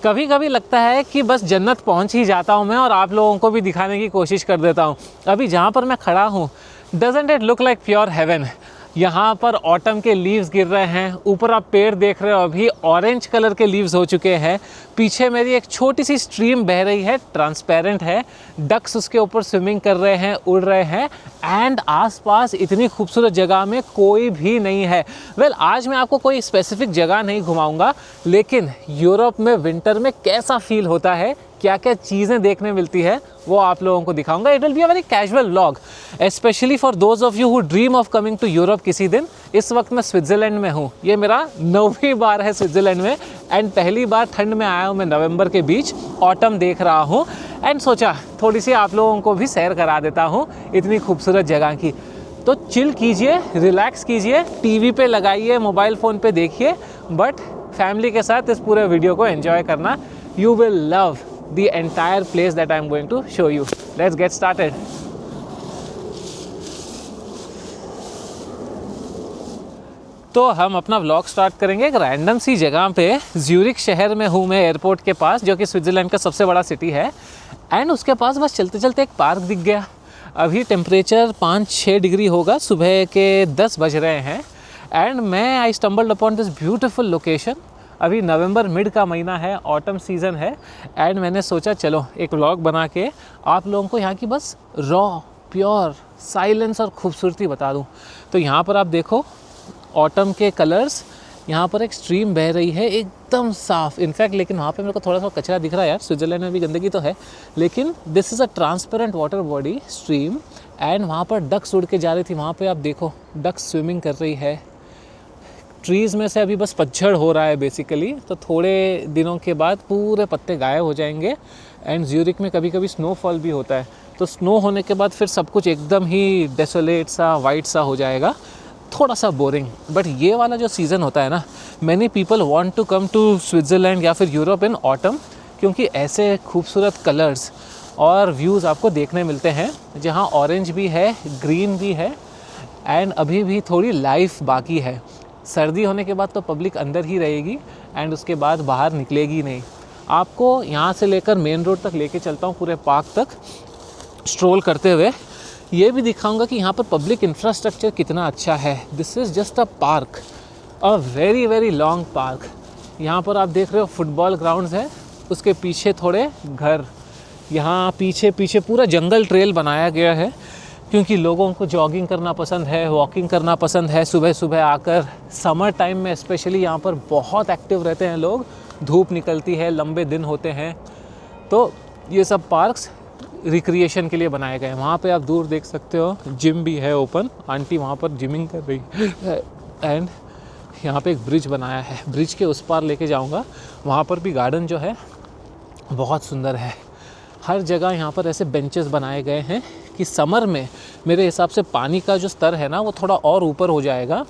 कभी कभी लगता है कि बस जन्नत पहुंच ही जाता हूं मैं और आप लोगों को भी दिखाने की कोशिश कर देता हूं। अभी जहां पर मैं खड़ा हूं, doesn't it look like pure heaven. यहाँ पर ऑटम के लीव्स गिर रहे हैं। ऊपर आप पेड़ देख रहे हो, अभी ऑरेंज कलर के लीव्स हो चुके हैं। पीछे मेरी एक छोटी सी स्ट्रीम बह रही है, ट्रांसपेरेंट है। डक्स उसके ऊपर स्विमिंग कर रहे हैं, उड़ रहे हैं। एंड आसपास इतनी खूबसूरत जगह में कोई भी नहीं है। वेल, आज मैं आपको कोई स्पेसिफिक जगह नहीं घुमाऊंगा, लेकिन यूरोप में विंटर में कैसा फील होता है, क्या क्या चीज़ें देखने मिलती है, वो आप लोगों को दिखाऊंगा। It will be a very casual vlog, specially for those of you who dream of coming to Europe किसी दिन। इस वक्त मैं स्विट्ज़रलैंड में हूँ। ये मेरा 9वीं बार है स्विट्ज़रलैंड में एंड पहली बार ठंड में आया हूँ मैं। नवंबर के बीच ऑटम देख रहा हूँ एंड सोचा थोड़ी सी आप लोगों को भी सैर करा देता हूँ इतनी खूबसूरत जगह की। तो चिल कीजिए, रिलैक्स कीजिए, टीवी पे लगाइए, मोबाइल फ़ोन पे देखिए, बट फैमिली के साथ इस पूरे वीडियो को एंजॉय करना। You will love the entire place that I am going to show you. Let's get started. तो हम अपना व्लॉग स्टार्ट करेंगे एक रैंडम सी जगह पे। ज्यूरिख शहर में हूँ मैं, एयरपोर्ट के पास, जो कि स्विट्ज़रलैंड का सबसे बड़ा सिटी है। एंड उसके पास बस चलते चलते एक पार्क दिख गया। अभी टेम्परेचर 5-6 डिग्री होगा, सुबह के 10 बज रहे हैं। And I stumbled upon this beautiful location. अभी नवंबर मिड का महीना है, ऑटम सीज़न है। एंड मैंने सोचा चलो एक व्लॉग बना के आप लोगों को यहाँ की बस रॉ प्योर साइलेंस और खूबसूरती बता दूँ। तो यहाँ पर आप देखो ऑटम के कलर्स। यहाँ पर एक स्ट्रीम बह रही है एकदम साफ़, इनफैक्ट। लेकिन वहाँ पे मेरे को थोड़ा सा कचरा दिख रहा है यार। स्विट्ज़रलैंड में भी गंदगी तो है, लेकिन this is a transparent water body stream. And वहाँ पर डक्स उड़ के जा रही थी। वहाँ पे आप देखो डक्स स्विमिंग कर रही है। ट्रीज़ में से अभी बस पतझड़ हो रहा है बेसिकली, तो थोड़े दिनों के बाद पूरे पत्ते गायब हो जाएंगे। एंड ज्यूरिख में कभी कभी स्नोफॉल भी होता है, तो स्नो होने के बाद फिर सब कुछ एकदम ही डेसोलेट सा, वाइट सा हो जाएगा, थोड़ा सा बोरिंग। बट ये वाला जो सीज़न होता है ना, many people want to come to Switzerland या फिर यूरोप इन ऑटम, क्योंकि ऐसे खूबसूरत कलर्स और व्यूज़ आपको देखने मिलते हैं, जहाँ ऑरेंज भी है, ग्रीन भी है। एंड अभी भी थोड़ी लाइफ बाकी है। सर्दी होने के बाद तो पब्लिक अंदर ही रहेगी एंड उसके बाद बाहर निकलेगी नहीं। आपको यहाँ से लेकर मेन रोड तक लेके चलता हूँ, पूरे पार्क तक स्ट्रोल करते हुए। ये भी दिखाऊंगा कि यहाँ पर पब्लिक इंफ्रास्ट्रक्चर कितना अच्छा है। This is just a park, a very very long park. यहाँ पर आप देख रहे हो फुटबॉल ग्राउंड्स है, उसके पीछे थोड़े घर। यहाँ पीछे पीछे पूरा जंगल ट्रेल बनाया गया है, क्योंकि लोगों को जॉगिंग करना पसंद है, वॉकिंग करना पसंद है। सुबह सुबह आकर समर टाइम में स्पेशली यहाँ पर बहुत एक्टिव रहते हैं लोग। धूप निकलती है, लंबे दिन होते हैं, तो ये सब पार्क्स रिक्रिएशन के लिए बनाए गए हैं। वहाँ पे आप दूर देख सकते हो जिम भी है ओपन, आंटी वहाँ पर जिमिंग कर रही है। एंड यहाँ पे एक ब्रिज बनाया है, ब्रिज के उस पार लेके जाऊँगा। वहाँ पर भी गार्डन जो है बहुत सुंदर है। हर जगह यहाँ पर ऐसे बेंचेस बनाए गए हैं कि समर में मेरे हिसाब से पानी का जो स्तर है ना, वो थोड़ा और ऊपर हो जाएगा।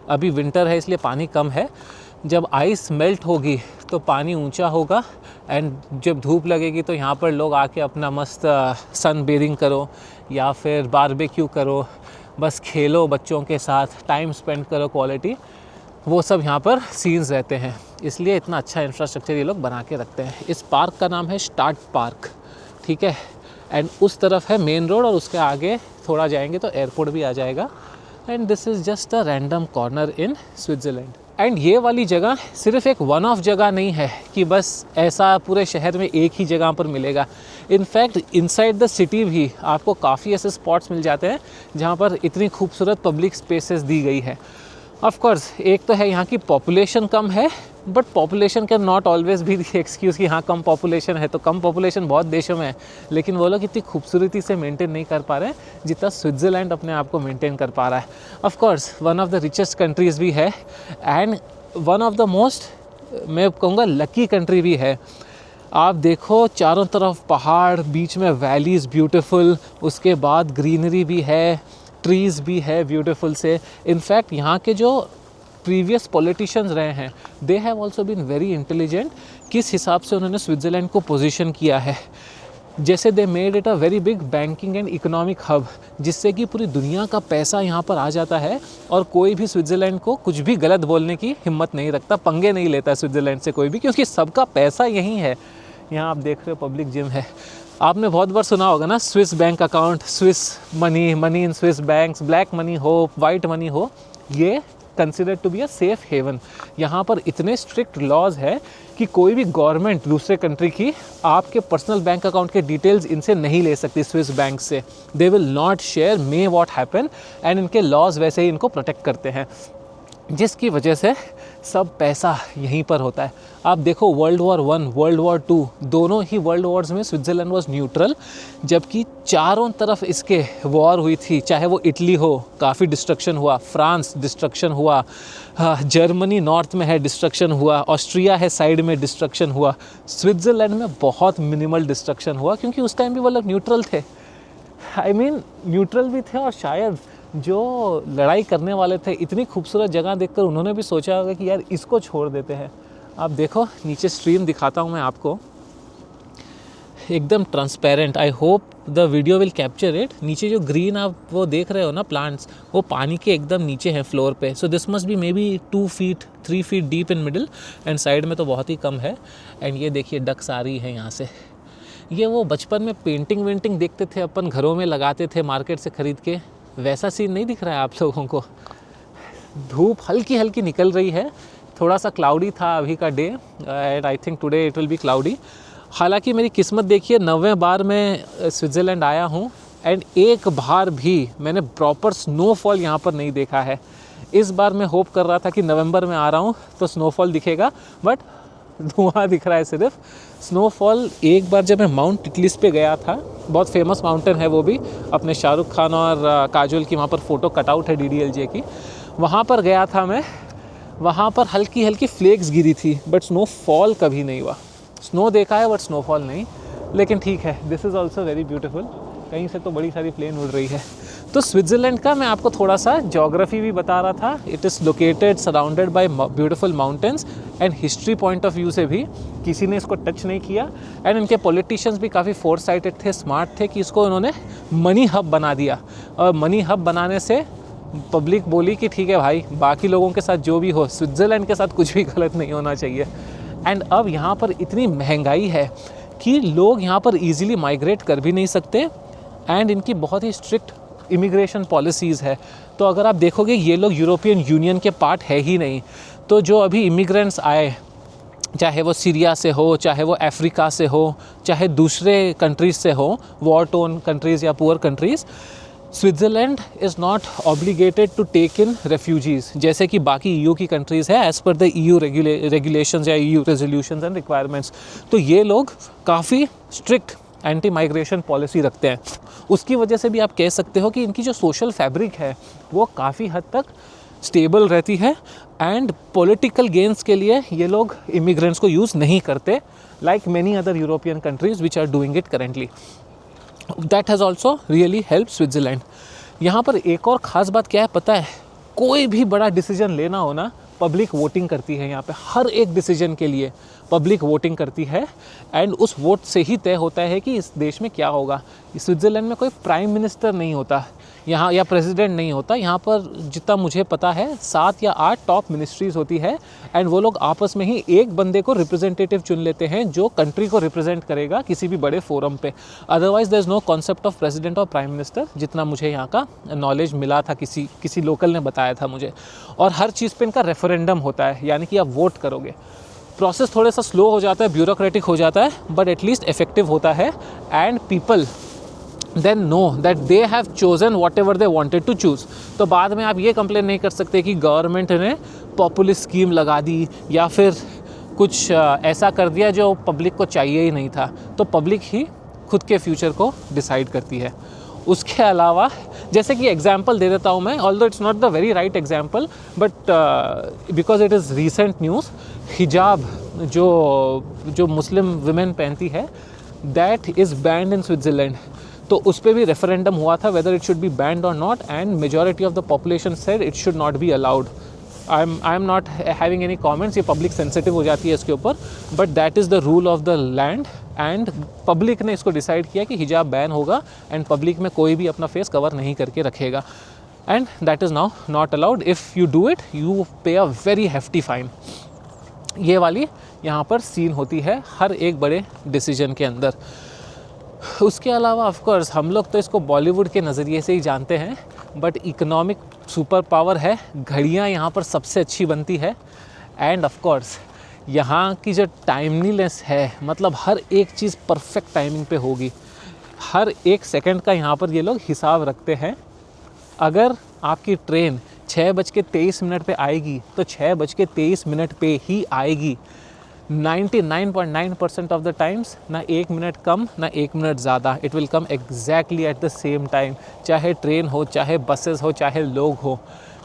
अभी विंटर है इसलिए पानी कम है। जब आइस मेल्ट होगी तो पानी ऊंचा होगा। एंड जब धूप लगेगी तो यहाँ पर लोग आके अपना मस्त सन बेदिंग करो या फिर बारबेक्यू करो, बस खेलो बच्चों के साथ, टाइम स्पेंड करो क्वालिटी। वो सब यहाँ पर सीन्स रहते हैं, इसलिए इतना अच्छा इंफ्रास्ट्रक्चर ये लोग बना के रखते हैं। इस पार्क का नाम है स्टार्ट पार्क, ठीक है। एंड उस तरफ है मेन रोड और उसके आगे थोड़ा जाएंगे तो एयरपोर्ट भी आ जाएगा। And this is just a random corner in Switzerland. And ये वाली जगह सिर्फ एक वन ऑफ जगह नहीं है कि बस ऐसा पूरे शहर में एक ही जगह पर मिलेगा। इनफैक्ट इनसाइड द सिटी भी आपको काफ़ी ऐसे स्पॉट्स मिल जाते हैं जहाँ पर इतनी खूबसूरत पब्लिक स्पेसेस दी गई है। ऑफ कोर्स एक तो है यहाँ की पॉपुलेशन कम है, but population can not always भी एक्सक्यूज़ कि हाँ कम पॉपुलेशन है। तो कम पॉपुलेशन बहुत देशों में है, लेकिन वो लोग इतनी खूबसूरती से मेंटेन नहीं कर पा रहे हैं जितना स्विट्ज़रलैंड अपने आप को मेंटेन कर पा रहा है। Of course one of the richest countries भी है and one of the most, मैं कहूँगा लकी कंट्री भी है। आप देखो चारों तरफ पहाड़, बीच में वैलीज़ ब्यूटीफुल, उसके बाद ग्रीनरी भी है, ट्रीज़ भी है ब्यूटीफुल से। इनफैक्ट यहाँ के जो प्रीवियस पॉलिटिशियंस रहे हैं, they have also been very intelligent, किस हिसाब से उन्होंने स्विट्ज़रलैंड को पोजीशन किया है। जैसे they made it a very big banking and economic hub, जिससे कि पूरी दुनिया का पैसा यहाँ पर आ जाता है और कोई भी स्विट्ज़रलैंड को कुछ भी गलत बोलने की हिम्मत नहीं रखता, पंगे नहीं लेता स्विट्ज़रलैंड से कोई भी, क्योंकि सबका पैसा यहीं है। यहाँ आप देख रहे हो पब्लिक जिम है। आपने बहुत बार सुना होगा ना, Swiss bank account, Swiss money, money in Swiss banks, black money हो, वाइट मनी हो, ये considered to be a safe haven. यहाँ पर इतने स्ट्रिक्ट लॉज है कि कोई भी गवर्नमेंट दूसरे कंट्री की आपके पर्सनल बैंक अकाउंट के डिटेल्स इनसे नहीं ले सकती, स्विस बैंक से। They will not share may what happen, and इनके लॉज वैसे ही इनको प्रोटेक्ट करते हैं, जिसकी वजह से सब पैसा यहीं पर होता है। आप देखो वर्ल्ड वॉर 1, वर्ल्ड वॉर 2, दोनों ही वर्ल्ड वॉर्स में स्विट्ज़रलैंड वाज न्यूट्रल, जबकि चारों तरफ इसके वॉर हुई थी। चाहे वो इटली हो, काफ़ी डिस्ट्रक्शन हुआ, फ्रांस डिस्ट्रक्शन हुआ, जर्मनी नॉर्थ में है डिस्ट्रक्शन हुआ, ऑस्ट्रिया है साइड में डिस्ट्रक्शन हुआ। स्विट्ज़रलैंड में बहुत मिनिमल डिस्ट्रक्शन हुआ, क्योंकि उस टाइम भी वो लोग न्यूट्रल थे। आई मीन न्यूट्रल भी थे, और शायद जो लड़ाई करने वाले थे, इतनी खूबसूरत जगह देखकर उन्होंने भी सोचा होगा कि यार इसको छोड़ देते हैं। आप देखो नीचे स्ट्रीम दिखाता हूँ मैं आपको, एकदम transparent. I hope the video will capture it. नीचे जो ग्रीन आप वो देख रहे हो ना प्लांट्स, वो पानी के एकदम नीचे हैं फ्लोर पे। So this must be may be 2 feet 3 feet deep in middle, and side में तो बहुत ही कम है। एंड ये देखिए डक्स आ रही है यहाँ से। ये वो बचपन में पेंटिंग वेंटिंग देखते थे अपन, घरों में लगाते थे मार्केट से ख़रीद के, वैसा सीन नहीं दिख रहा है आप लोगों को। धूप हल्की हल्की निकल रही है, थोड़ा सा क्लाउडी था अभी का day, and I think today it will B cloudy. हालांकि मेरी किस्मत देखिए, 90 बार मैं स्विट्ज़रलैंड आया हूँ, एंड एक बार भी मैंने प्रॉपर स्नोफॉल यहाँ पर नहीं देखा है। इस बार मैं होप कर रहा था कि नवंबर में आ रहा हूँ तो स्नोफॉल दिखेगा, बट धुआं दिख रहा है सिर्फ। स्नोफॉल एक बार जब मैं माउंट टिटलिस पे गया था, बहुत फेमस माउंटेन है वो भी, अपने शाहरुख खान और काजोल की वहाँ पर फ़ोटो कटआउट है DDLJ की, वहाँ पर गया था मैं। वहाँ पर हल्की हल्की फ्लेक्स गिरी थी, बट स्नोफॉल कभी नहीं हुआ। स्नो देखा है बट स्नोफॉल नहीं, लेकिन ठीक है, this is also very beautiful. कहीं से तो बड़ी सारी प्लेन उड़ रही है। तो स्विट्ज़रलैंड का मैं आपको थोड़ा सा ज्योग्राफी भी बता रहा था। It is located surrounded by beautiful mountains, and history point of view से भी किसी ने इसको टच नहीं किया। एंड इनके पॉलिटिशियंस भी काफ़ी फोर साइटेड थे, स्मार्ट थे, कि इसको इन्होंने मनी हब बना दिया। और मनी हब बनाने से पब्लिक बोली कि ठीक है भाई, बाकी लोगों के साथ जो भी हो, स्विट्ज़रलैंड के साथ कुछ भी गलत नहीं होना चाहिए। एंड अब यहाँ पर इतनी महंगाई है कि लोग यहाँ पर ईजिली माइग्रेट कर भी नहीं सकते, एंड इनकी बहुत ही स्ट्रिक्ट इमिग्रेशन पॉलिसीज़ है। तो अगर आप देखोगे ये लोग यूरोपियन यूनियन के पार्ट है ही नहीं। तो जो अभी इमिग्रेंट्स आए, चाहे वो सीरिया से हो, चाहे वो अफ्रीका से हो, चाहे दूसरे कंट्रीज़ से हो, वॉर टोन कंट्रीज़ या poor countries, Switzerland is not obligated to take in refugees, जैसे कि बाकी EU की कंट्रीज़ है, as per the EU regulations या EU रेजोल्यूशंस एंड रिक्वायरमेंट्स। तो ये लोग काफ़ी स्ट्रिक्ट एंटी माइग्रेशन पॉलिसी रखते हैं। उसकी वजह से भी आप कह सकते हो कि इनकी जो सोशल फैब्रिक है वो काफ़ी हद तक स्टेबल रहती है, एंड पॉलिटिकल गेन्स के लिए ये लोग इमिग्रेंट्स को यूज़ नहीं करते, like many other European countries which are doing it currently. That has also really help Switzerland. यहाँ पर एक और ख़ास बात क्या है पता है? कोई भी बड़ा डिसीजन लेना हो ना, पब्लिक वोटिंग करती है। यहाँ पे हर एक डिसीजन के लिए पब्लिक वोटिंग करती है, एंड उस वोट से ही तय होता है कि इस देश में क्या होगा। स्विट्ज़रलैंड में कोई प्राइम मिनिस्टर नहीं होता यहाँ, या प्रेसिडेंट नहीं होता। यहाँ पर जितना मुझे पता है 7 या 8 टॉप मिनिस्ट्रीज़ होती है, एंड वो लोग आपस में ही एक बंदे को रिप्रेजेंटेटिव चुन लेते हैं जो कंट्री को रिप्रेजेंट करेगा किसी भी बड़े फोरम पे। Otherwise there is no concept of president और प्राइम मिनिस्टर, जितना मुझे यहाँ का नॉलेज मिला था, किसी लोकल ने बताया था मुझे। और हर चीज़ पे इनका रेफरेंडम होता है, यानी कि आप वोट करोगे। प्रोसेस थोड़ा सा स्लो हो जाता है, ब्यूरोक्रेटिक हो जाता है, बट एटलीस्ट इफेक्टिव होता है, and people then know that they have chosen whatever they wanted to choose. तो बाद में आप ये कंप्लेन नहीं कर सकते कि गवर्नमेंट ने पॉपुलिस्ट स्कीम लगा दी या फिर कुछ ऐसा कर दिया जो पब्लिक को चाहिए ही नहीं था। तो पब्लिक ही खुद के फ्यूचर को डिसाइड करती है। उसके अलावा जैसे कि एग्जांपल दे देता हूँ मैं, although it's not the very right example, but because it is recent news, हिजाब जो मुस्लिम वुमेन पहनती है, that is banned in Switzerland. तो उस पर भी रेफरेंडम हुआ था whether it should be banned और not, and majority of the population said it should not be allowed. I am not having any comments, ये पब्लिक सेंसिटिव हो जाती है इसके ऊपर, but that is the rule of the land, and public ने इसको decide किया कि हिजाब बैन होगा एंड पब्लिक में कोई भी अपना फेस कवर नहीं करके रखेगा, and that is now not allowed. If you do it you पे अ वेरी हेफ्टी फाइन. ये वाली यहाँ पर सीन होती है हर एक बड़े डिसीजन के अंदर. उसके अलावा ऑफ कोर्स हम लोग तो इसको बॉलीवुड के नज़रिए से ही जानते हैं, बट इकोनॉमिक सुपर पावर है. घड़ियाँ यहाँ पर सबसे अच्छी बनती है, एंड ऑफ कोर्स यहाँ की जो टाइमलीनेस है, मतलब हर एक चीज़ परफेक्ट टाइमिंग पे होगी. हर एक सेकंड का यहाँ पर ये लोग हिसाब रखते हैं. अगर आपकी ट्रेन 6:23 पे आएगी तो 6:23 पे ही आएगी. 99.9% ऑफ द टाइम्स ना 1 मिनट कम ना 1 मिनट ज़्यादा. It will come exactly at the same time, चाहे ट्रेन हो, चाहे बसेस हो, चाहे लोग हो.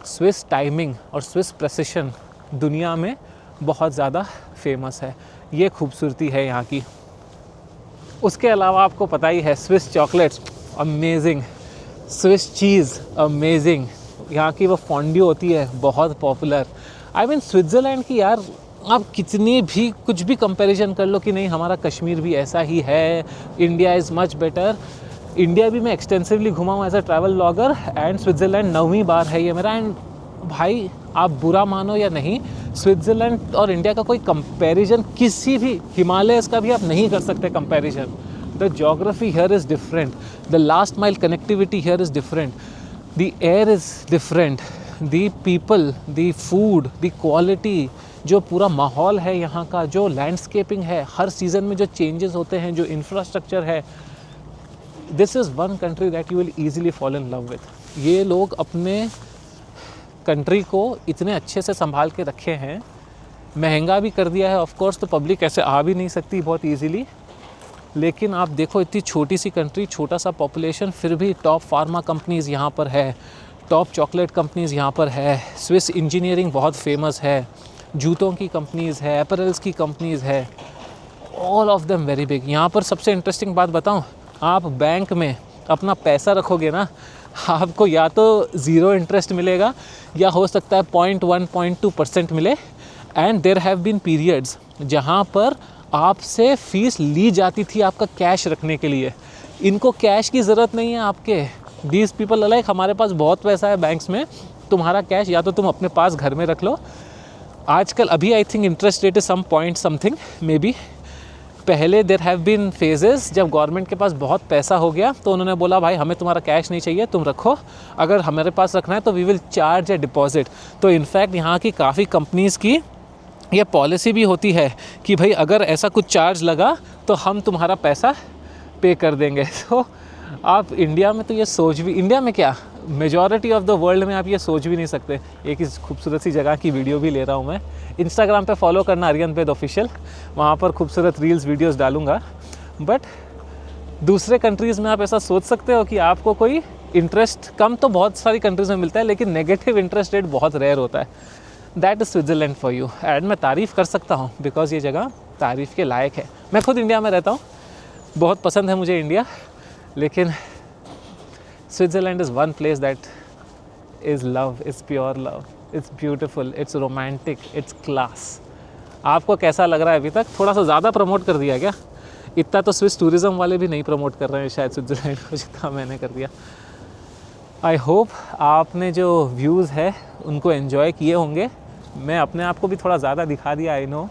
स्विस टाइमिंग और स्विस प्रेसिशन दुनिया में बहुत ज़्यादा फेमस है. ये खूबसूरती है यहाँ की. उसके अलावा आपको पता ही है Swiss chocolates amazing, Swiss cheese amazing. यहाँ की वो फॉन्ड्यू होती है बहुत पॉपुलर. आई मीन स्विट्ज़रलैंड की यार आप कितनी भी कुछ भी कंपैरिजन कर लो कि नहीं हमारा कश्मीर भी ऐसा ही है, India is much better. India भी मैं एक्सटेंसिवली घुमा हूँ as a travel blogger, and Switzerland 9वीं बार है ये मेरा. एंड भाई आप बुरा मानो या नहीं, स्विट्ज़रलैंड और इंडिया का कोई कंपैरिजन किसी भी हिमालयस का भी आप नहीं कर सकते comparison. The geography here is different, the last mile connectivity here is different, the air is different, the people, the food, the quality, जो पूरा माहौल है यहाँ का, जो लैंडस्केपिंग है, हर सीज़न में जो चेंजेस होते हैं, जो इंफ्रास्ट्रक्चर है. This is one country that you will easily fall in love with. ये लोग अपने कंट्री को इतने अच्छे से संभाल के रखे हैं. महंगा भी कर दिया है ऑफ कोर्स, तो पब्लिक ऐसे आ भी नहीं सकती बहुत ईजीली. लेकिन आप देखो इतनी छोटी सी कंट्री, छोटा सा पॉपुलेशन, फिर भी टॉप फार्मा कंपनीज़ यहाँ पर है, टॉप चॉकलेट कंपनीज़ यहाँ पर है. स्विस इंजीनियरिंग बहुत फेमस है, जूतों की कंपनीज़ है, अपरेल्स की कंपनीज़ है, all of them very big. यहाँ पर सबसे इंटरेस्टिंग बात बताऊँ, आप बैंक में अपना पैसा रखोगे ना, आपको या तो ज़ीरो इंटरेस्ट मिलेगा या हो सकता है 0.1-0.2% मिले. And there have been periods जहाँ पर आपसे फ़ीस ली जाती थी आपका कैश रखने के लिए. इनको कैश की ज़रूरत नहीं है आपके. दीज पीपल अलग, हमारे पास बहुत पैसा है बैंक्स में, तुम्हारा कैश या तो तुम अपने पास घर में रख लो. आजकल अभी I think interest rate is some point something may be. पहले देयर हैव बीन फेजेस जब गवर्नमेंट के पास बहुत पैसा हो गया तो उन्होंने बोला भाई हमें तुम्हारा कैश नहीं चाहिए, तुम रखो, अगर हमारे पास रखना है तो we will charge a deposit. तो इनफैक्ट यहाँ की काफ़ी कंपनीज़ की ये पॉलिसी भी होती है कि भाई अगर ऐसा कुछ चार्ज लगा तो हम तुम्हारा पैसा पे कर देंगे. तो आप इंडिया में तो ये सोच भी, इंडिया में क्या मेजॉरिटी ऑफ द वर्ल्ड में आप ये सोच भी नहीं सकते. एक इस खूबसूरत सी जगह की वीडियो भी ले रहा हूँ मैं. इंस्टाग्राम पे फॉलो करना आर्यन ऑफिशियल, वहाँ पर खूबसूरत रील्स वीडियोस डालूँगा. बट दूसरे कंट्रीज़ में आप ऐसा सोच सकते हो कि आपको कोई इंटरेस्ट कम तो बहुत सारी कंट्रीज़ में मिलता है, लेकिन नेगेटिव इंटरेस्ट रेट बहुत रेयर होता है. That is Switzerland for you. And मैं तारीफ़ कर सकता हूँ बिकॉज ये जगह तारीफ़ के लायक है. मैं खुद इंडिया में रहता हूँ, बहुत पसंद है मुझे इंडिया, लेकिन Switzerland is one place that is love, it's pure love, it's beautiful, it's romantic, it's class. आपको कैसा लग रहा है अभी तक? थोड़ा सा ज़्यादा प्रमोट कर दिया क्या? इतना तो स्विस टूरिज़्म वाले भी नहीं प्रमोट कर रहे हैं शायद स्विट्ज़रलैंड को जितना मैंने कर दिया. आई होप आपने जो व्यूज़ है उनको एन्जॉय किए होंगे. मैं अपने आप को भी थोड़ा ज़्यादा दिखा दिया, I know,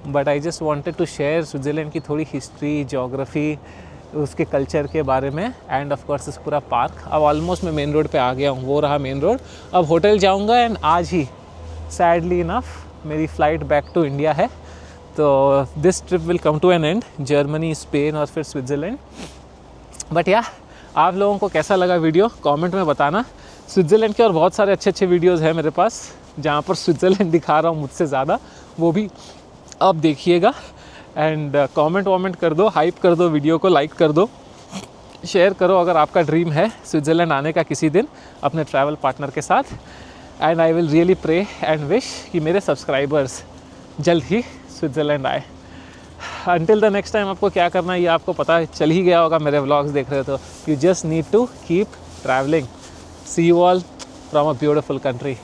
but I just wanted to share Switzerland की थोड़ी हिस्ट्री, जोग्राफ़ी, उसके कल्चर के बारे में. एंड ऑफ कोर्स इस पूरा पार्क. अब ऑलमोस्ट मैं मेन रोड पे आ गया हूँ, वो रहा मेन रोड. अब होटल जाऊँगा एंड आज ही सैडली इनफ मेरी फ़्लाइट बैक टू इंडिया है. तो this trip will come to an end. Germany, Spain और फिर स्विट्ज़रलैंड. बट या आप लोगों को कैसा लगा वीडियो कमेंट में बताना. स्विट्ज़रलैंड के और बहुत सारे अच्छे अच्छे वीडियोज़ हैं मेरे पास जहाँ पर स्विट्ज़रलैंड दिखा रहा हूँ मुझसे ज़्यादा, वो भी आप देखिएगा. एंड कमेंट कर दो, हाइप कर दो, वीडियो को लाइक कर दो, शेयर करो अगर आपका ड्रीम है स्विट्ज़रलैंड आने का किसी दिन अपने ट्रैवल पार्टनर के साथ. And I will really pray and wish कि मेरे सब्सक्राइबर्स जल्द ही स्विट्ज़रलैंड आए. अंटिल द नेक्स्ट टाइम आपको क्या करना है ये आपको पता चल ही गया होगा मेरे व्लॉग्स देख रहे हो तो. You just need to keep travelling. See you all from a beautiful country.